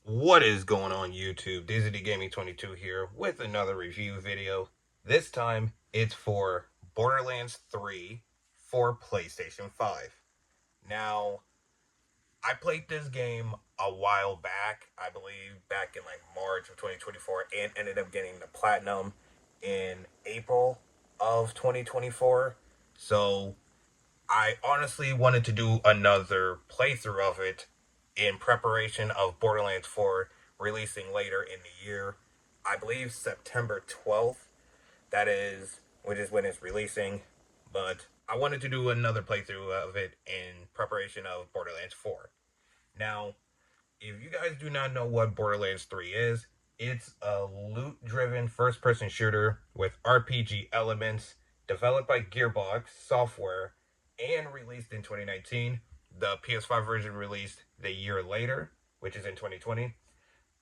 What is going on YouTube? DZD Gaming 22 here with another review video. This time it's for Borderlands 3 for PlayStation 5. Now, I played this game a while back, I believe back in like March of 2024, and ended up getting the platinum in April of 2024. So I honestly wanted to do another playthrough of it in preparation of Borderlands 4 releasing later in the year. I believe September 12th, that is, which is when it's releasing. But I wanted to do another playthrough of it in preparation of Borderlands 4. Now, if you guys do not know what Borderlands 3 is, it's a loot driven first person shooter with RPG elements developed by Gearbox Software and released in 2019. The PS5 version released the year later, which is in 2020,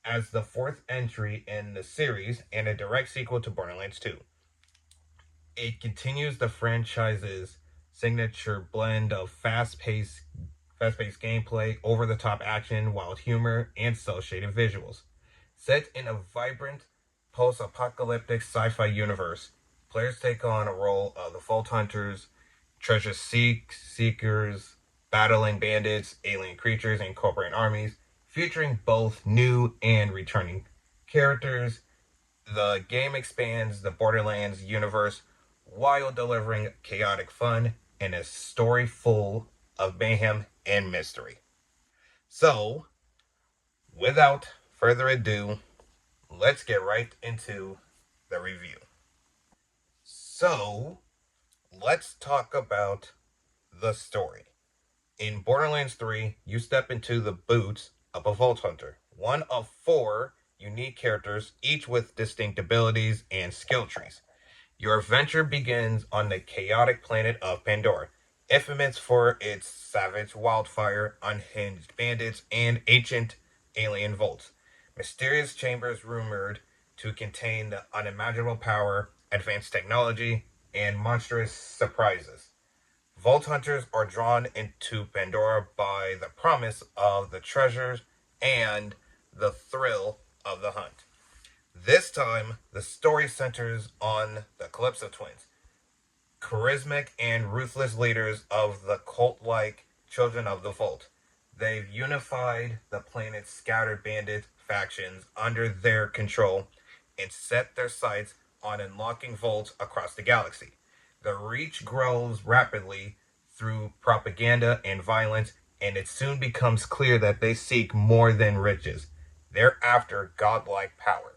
as the fourth entry in the series and a direct sequel to Borderlands 2. It continues the franchise's signature blend of fast-paced gameplay, over-the-top action, wild humor, and cel-shaded visuals. Set in a vibrant, post-apocalyptic sci-fi universe, players take on a role of the Vault Hunters, treasure seekers, battling bandits, alien creatures, and corporate armies, featuring both new and returning characters. The game expands the Borderlands universe while delivering chaotic fun and a story full of mayhem and mystery. So, without further ado, let's get right into the review. So, let's talk about the story. In Borderlands 3, you step into the boots of a Vault Hunter, one of four unique characters, each with distinct abilities and skill trees. Your adventure begins on the chaotic planet of Pandora, infamous for its savage wildfire, unhinged bandits, and ancient alien vaults. Mysterious chambers rumored to contain the unimaginable power, advanced technology, and monstrous surprises. Vault hunters are drawn into Pandora by the promise of the treasures and the thrill of the hunt. This time, the story centers on the Calypso twins, charismatic and ruthless leaders of the cult-like Children of the Vault. They've unified the planet's scattered bandit factions under their control and set their sights on unlocking vaults across the galaxy. The reach grows rapidly through propaganda and violence, and it soon becomes clear that they seek more than riches. They're after godlike power.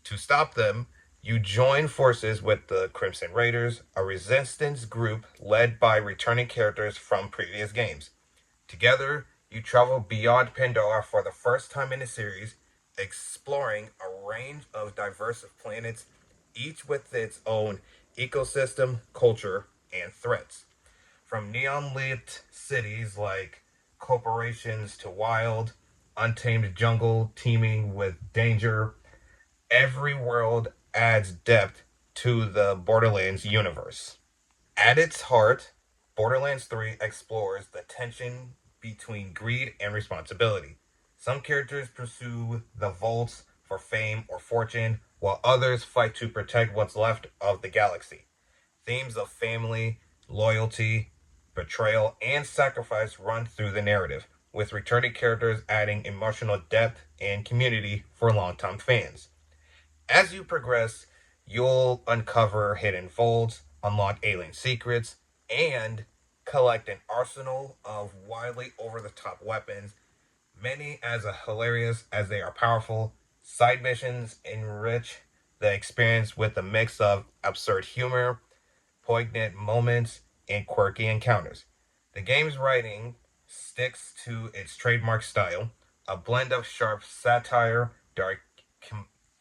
To stop them, you join forces with the Crimson Raiders, a resistance group led by returning characters from previous games. Together, you travel beyond Pandora for the first time in the series, exploring a range of diverse planets, each with its own ecosystem, culture, and threats. From neon-lit cities like corporations to wild, untamed jungle teeming with danger, every world adds depth to the Borderlands universe. At its heart, Borderlands 3 explores the tension between greed and responsibility. Some characters pursue the vaults for fame or fortune, while others fight to protect what's left of the galaxy. Themes of family, loyalty, betrayal, and sacrifice run through the narrative, with returning characters adding emotional depth and community for longtime fans. As you progress, you'll uncover hidden vaults, unlock alien secrets, and collect an arsenal of wildly over the top weapons, many as hilarious as they are powerful. Side missions enrich the experience with a mix of absurd humor, poignant moments, and quirky encounters. The game's writing sticks to its trademark style, a blend of sharp satire, dark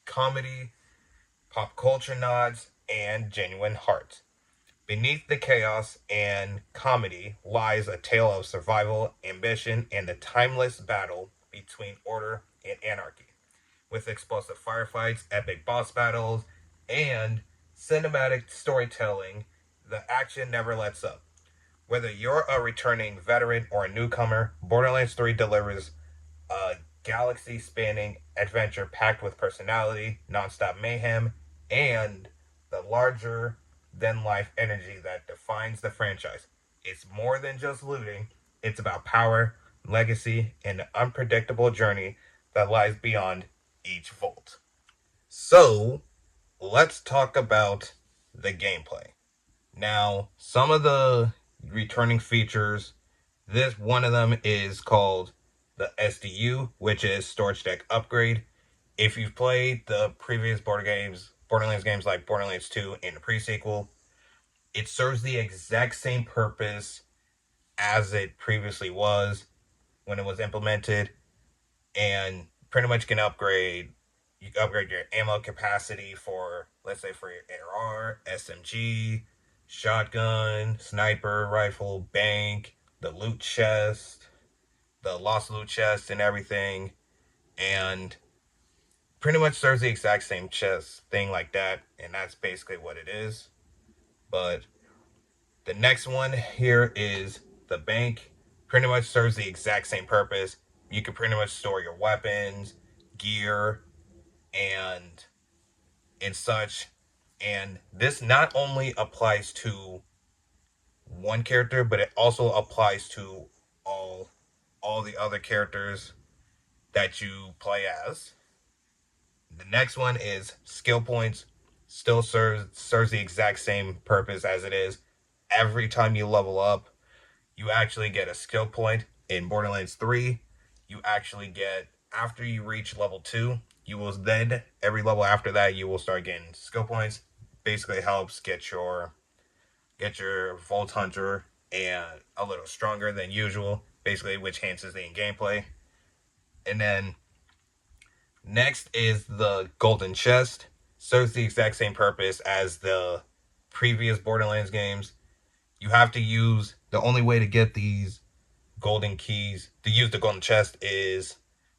comedy, pop culture nods, and genuine heart. Beneath the chaos and comedy lies a tale of survival, ambition, and the timeless battle between order and anarchy. With explosive firefights, epic boss battles, and cinematic storytelling, the action never lets up. Whether you're a returning veteran or a newcomer, Borderlands 3 delivers a galaxy spanning adventure packed with personality, nonstop mayhem, and the larger than life energy that defines the franchise. It's more than just looting, it's about power, legacy, and an unpredictable journey that lies beyond each vault. So, let's talk about the gameplay. Now, some of the returning features, this one of them is called the SDU, which is Storage Deck Upgrade. If you've played the previous Borderlands games like Borderlands 2 and the pre-sequel, it serves the exact same purpose as it previously was when it was implemented, and pretty much can upgrade. You can upgrade your ammo capacity for, let's say, for your AR, SMG, shotgun, sniper rifle, bank, the loot chest, the lost loot chest, and everything. And pretty much serves the exact same chest thing like that, and that's basically what it is. But the next one here is the bank. Pretty much serves the exact same purpose. You can pretty much store your weapons, gear, and such. And this not only applies to one character, but it also applies to all the other characters that you play as. The next one is skill points. Still serves the exact same purpose as it is. Every time you level up, you actually get a skill point. In Borderlands 3, you actually get, after you reach level 2, you will then, every level after that, you will start getting skill points. Basically helps get your Vault Hunter and a little stronger than usual, basically, which enhances the gameplay. And then next is the Golden Chest. Serves the exact same purpose as the previous Borderlands games. You have to use, the only way to get these golden keys, to use the golden chest, is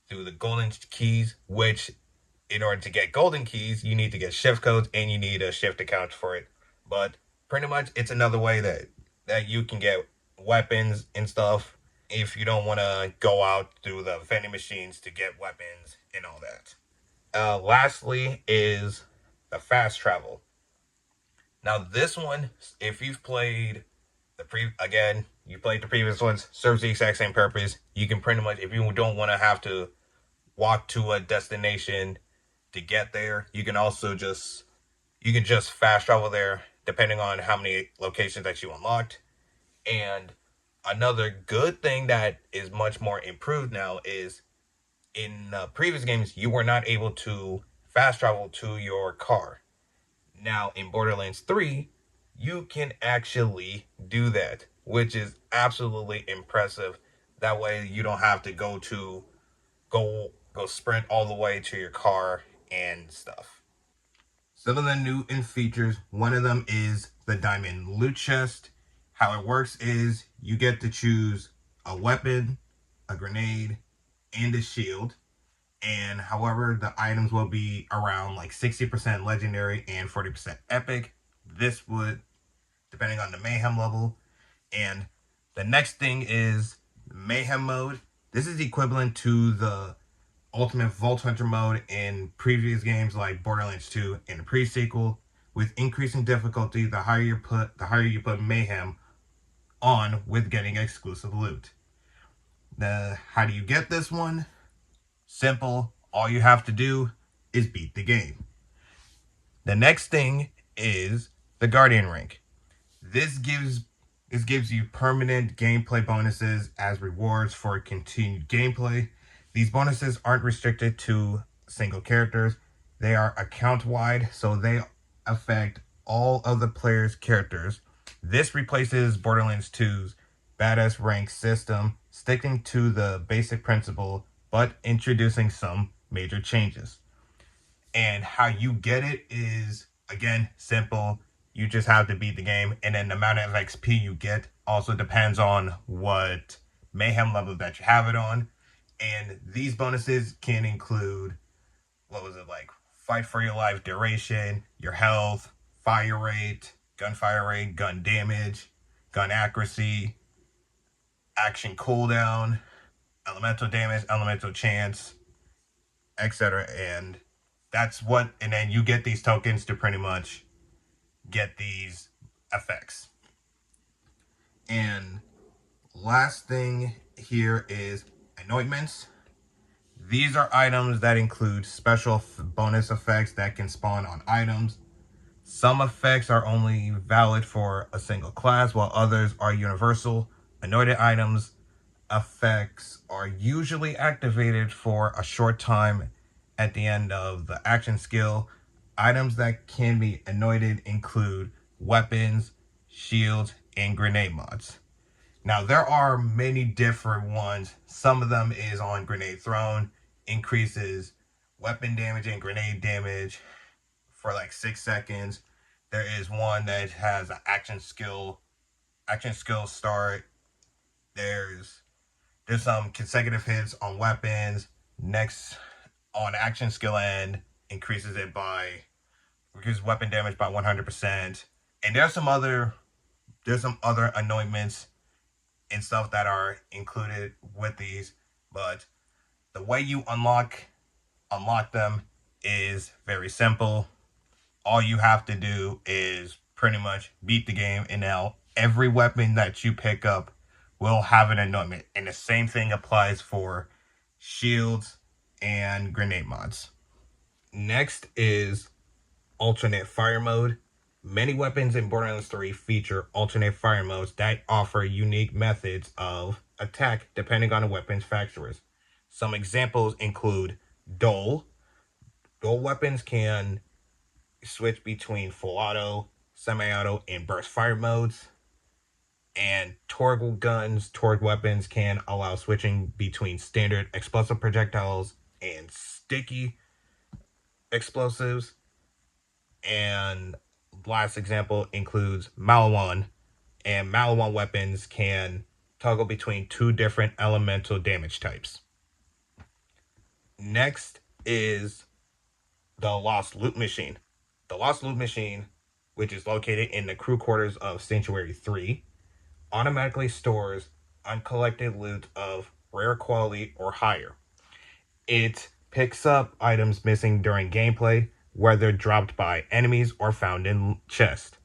through the golden keys, which in order to get golden keys, you need to get shift codes and you need a shift account for it. But pretty much it's another way that you can get weapons and stuff if you don't want to go out through the vending machines to get weapons and all that. Lastly is the fast travel. Now this one, if you've played you played the previous ones, serves the exact same purpose. You can pretty much, if you don't want to have to walk to a destination to get there, you can just fast travel there depending on how many locations that you unlocked. And another good thing that is much more improved now is, in previous games you were not able to fast travel to your car. Now in Borderlands 3, you can actually do that, which is absolutely impressive. That way you don't have to go sprint all the way to your car and stuff. Some of the new in features, one of them is the diamond loot chest. How it works is you get to choose a weapon, a grenade, and a shield. And however, the items will be around like 60% legendary and 40% epic. This would, depending on the mayhem level. And the next thing is mayhem mode. This is equivalent to the ultimate Vault Hunter mode in previous games like Borderlands 2 and the pre-sequel. With increasing difficulty, the higher you put mayhem on with getting exclusive loot. How do you get this one? Simple. All you have to do is beat the game. The next thing is the Guardian rank. This gives you permanent gameplay bonuses as rewards for continued gameplay. These bonuses aren't restricted to single characters. They are account-wide, so they affect all of the players' characters. This replaces Borderlands 2's badass rank system, sticking to the basic principle, but introducing some major changes. And how you get it is, again, simple. You just have to beat the game, and then the amount of XP you get also depends on what mayhem level that you have it on. And these bonuses can include, fight for your life duration, your health, fire rate, gunfire rate, gun damage, gun accuracy, action cooldown, elemental damage, elemental chance, etc. And and then you get these tokens to pretty much get these effects. And last thing here is anointments. These are items that include special bonus effects that can spawn on items. Some effects are only valid for a single class, while others are universal. Anointed items effects are usually activated for a short time at the end of the action skill. Items that can be anointed include weapons, shields, and grenade mods. Now, there are many different ones. Some of them is on Grenade Throne, increases weapon damage and grenade damage for like 6 seconds. There is one that has an action skill start. There's some consecutive hits on weapons. Next, on action skill end, increases weapon damage by 100%. And there's some other anointments and stuff that are included with these, but the way you unlock them is very simple. All you have to do is pretty much beat the game, and now every weapon that you pick up will have an anointment, and the same thing applies for shields and grenade mods. Next is alternate fire mode. Many weapons in Borderlands 3 feature alternate fire modes that offer unique methods of attack depending on the weapon's factors. Some examples include Dole. Dole weapons can switch between full auto, semi-auto, and burst fire modes. And Torg weapons can allow switching between standard explosive projectiles and sticky explosives. And last example includes Malawan, and Malawan weapons can toggle between 2 different elemental damage types. Next is the Lost Loot Machine. The Lost Loot Machine, which is located in the crew quarters of Sanctuary 3, automatically stores uncollected loot of rare quality or higher. It picks up items missing during gameplay, whether dropped by enemies or found in chests,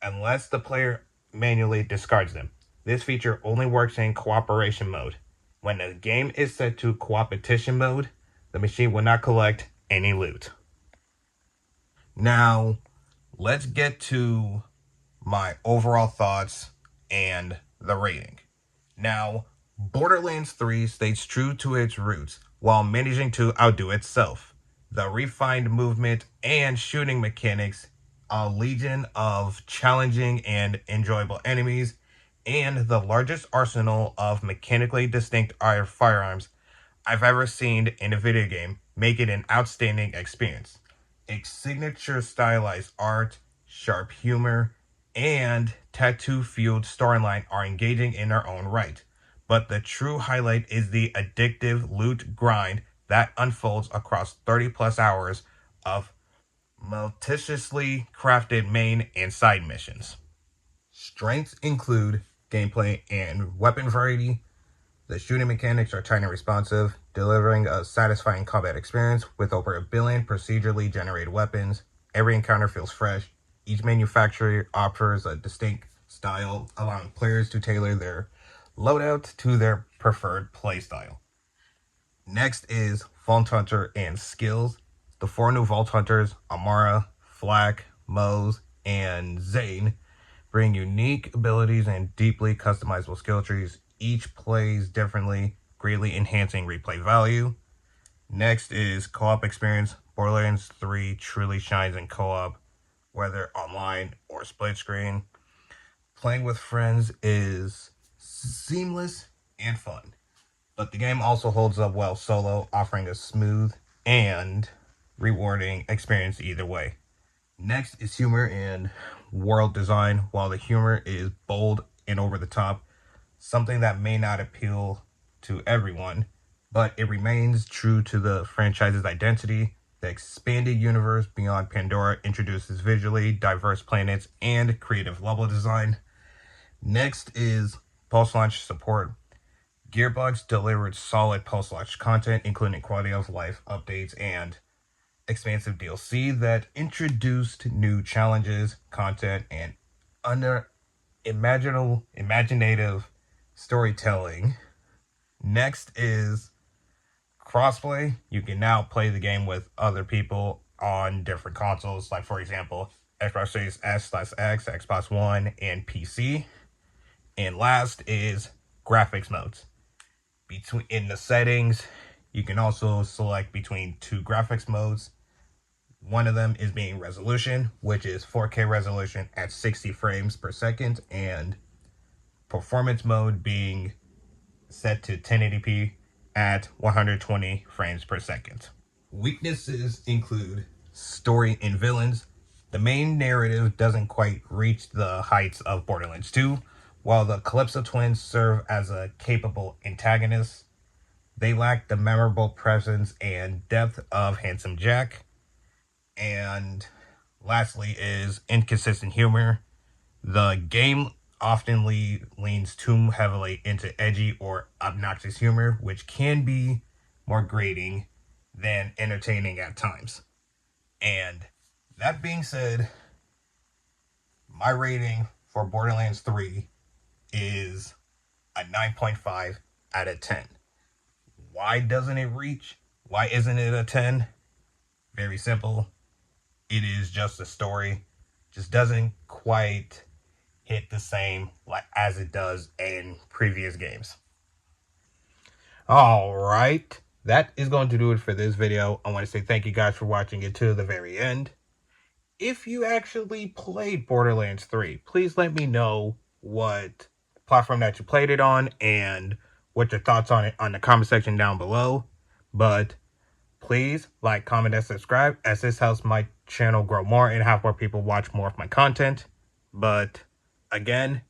unless the player manually discards them. This feature only works in cooperation mode. When the game is set to cooperation mode, the machine will not collect any loot. Now, let's get to my overall thoughts and the rating. Now, Borderlands 3 stays true to its roots while managing to outdo itself. The refined movement and shooting mechanics, a legion of challenging and enjoyable enemies, and the largest arsenal of mechanically distinct firearms I've ever seen in a video game make it an outstanding experience. Its signature stylized art, sharp humor, and tattoo-fueled storyline are engaging in their own right. But the true highlight is the addictive loot grind that unfolds across 30 plus hours of meticulously crafted main and side missions. Strengths include gameplay and weapon variety. The shooting mechanics are tight and responsive, delivering a satisfying combat experience with over 1 billion procedurally generated weapons. Every encounter feels fresh. Each manufacturer offers a distinct style, allowing players to tailor their loadout to their preferred playstyle. Next is Vault Hunter and skills. The 4 new Vault Hunters, Amara, Flak, Mose, and Zane, bring unique abilities and deeply customizable skill trees. Each plays differently, greatly enhancing replay value. Next is co-op experience. Borderlands 3 truly shines in co-op, whether online or split screen. Playing with friends is seamless and fun, but the game also holds up well solo, offering a smooth and rewarding experience either way. Next is humor and world design. While the humor is bold and over the top, something that may not appeal to everyone, but it remains true to the franchise's identity. The expanded universe beyond Pandora introduces visually diverse planets and creative level design. Next is post-launch support. Gearbox delivered solid post-launch content, including quality of life updates and expansive DLC that introduced new challenges, content, and imaginative storytelling. Next is crossplay. You can now play the game with other people on different consoles, like for example, Xbox Series S/X, Xbox One, and PC. And last is graphics modes. In the settings, you can also select between two graphics modes. One of them is being resolution, which is 4K resolution at 60 frames per second, and performance mode being set to 1080p at 120 frames per second. Weaknesses include story and villains. The main narrative doesn't quite reach the heights of Borderlands 2. While the Calypso twins serve as a capable antagonist, they lack the memorable presence and depth of Handsome Jack. And lastly is inconsistent humor. The game often leans too heavily into edgy or obnoxious humor, which can be more grating than entertaining at times. And that being said, my rating for Borderlands 3 is a 9.5 out of 10. Why doesn't it reach? Why isn't it a 10? Very simple. It is just a story. Just doesn't quite hit the same as it does in previous games. Alright, that is going to do it for this video. I want to say thank you guys for watching it to the very end. If you actually played Borderlands 3, please let me know what platform that you played it on and what your thoughts on it on the comment section down below. But please like, comment, and subscribe, as this helps my channel grow more and have more people watch more of my content. But again,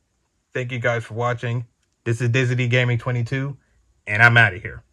thank you guys for watching. This is Disney Gaming 22, and I'm out of here.